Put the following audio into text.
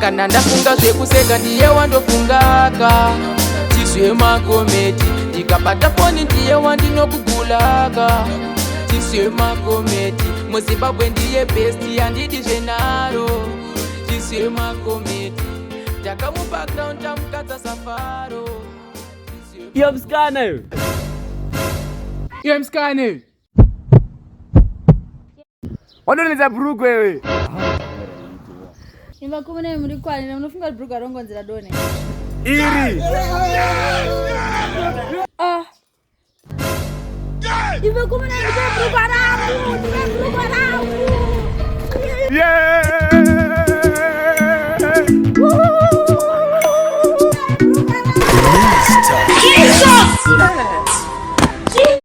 kana ndafunga zvekuseka ndiye wandofungaka. ZimComedy ndikabata foni ndiye wandinokugulaka. ZimComedy muZimbabwe ndiye best yandidi zvenaro. ZimComedy ndakamupa ground tamukadza safaro. Yo Musikana. Yo Musikana. Wadonedza bhurugwa wewe. Pevakomana muri kwani munofunga bhurugwa rongonzera done. Iri. Pevakomana muri bhurugwa rangu. Yeah. Woo!